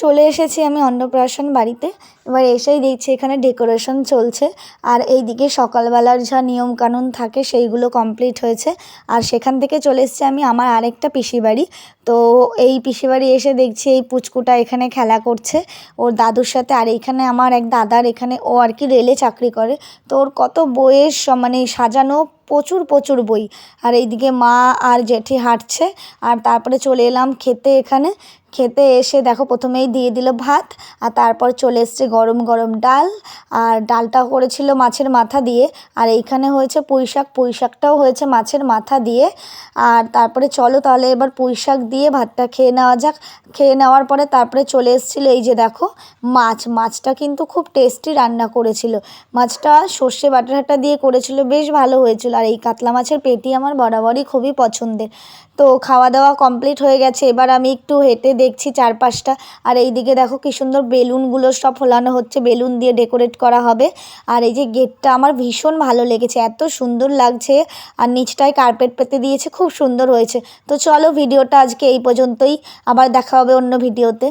চলে এসেছি আমি অন্নপ্রাশন বাড়িতে। এবার এসেই দেখছি এখানে ডেকোরেশন চলছে, আর এইদিকে সকালবেলার যা নিয়মকানুন থাকে সেইগুলো কমপ্লিট হয়েছে। আর সেখান থেকে চলে এসেছি আমি আমার আরেকটা পিসি বাড়ি। তো এই পিসি বাড়ি এসে দেখছি এই পুচকুটা এখানে খেলা করছে ওর দাদুর সাথে। আর এইখানে আমার এক দাদার, এখানে ও আর কি রেলে চাকরি করে, তো ওর কত বইয়ের মানে সাজানো প্রচুর প্রচুর বই। আর এইদিকে মা আর জেঠি হাঁটছে। আর তারপরে চলে এলাম খেতে। এখানে খেতে এসে দেখো প্রথমেই দিয়ে দিল ভাত, আর তারপর চলে এসছে গরম গরম ডাল। আর ডালটা করেছিল মাছের মাথা দিয়ে, আর এইখানে হয়েছে পুঁই শাক, পুঁই শাকটাও হয়েছে মাছের মাথা দিয়ে। আর তারপরে চলো তাহলে এবার পুঁই শাক দিয়ে ভাতটা খেয়ে নেওয়া যাক। খেয়ে নেওয়ার পরে তারপরে চলে এসেছিলো এই যে দেখো মাছটা কিন্তু খুব টেস্টি রান্না করেছিল। মাছটা সর্ষে বাটা দিয়ে করেছিল, বেশ ভালো হয়েছিল। আর এই কাতলা মাছের পেটি আমার বরাবরই খুবই পছন্দের। তো খাওয়া দাওয়া কমপ্লিট হয়ে গেছে, এবার আমি একটু হেঁটে দেখছি চারপাশটা। আর এইদিকে দেখো কি সুন্দর বেলুনগুলো সব ফোলানো হচ্ছে, বেলুন দিয়ে ডেকোরেট করা হবে। আর এই যে গেটটা আমার ভীষণ ভালো লেগেছে, এত সুন্দর লাগছে। আর নিচটায় কার্পেট পেতে দিয়েছে, খুব সুন্দর হয়েছে। তো চলো ভিডিওটা আজকে এই পর্যন্তই, আবার দেখা হবে অন্য ভিডিওতে।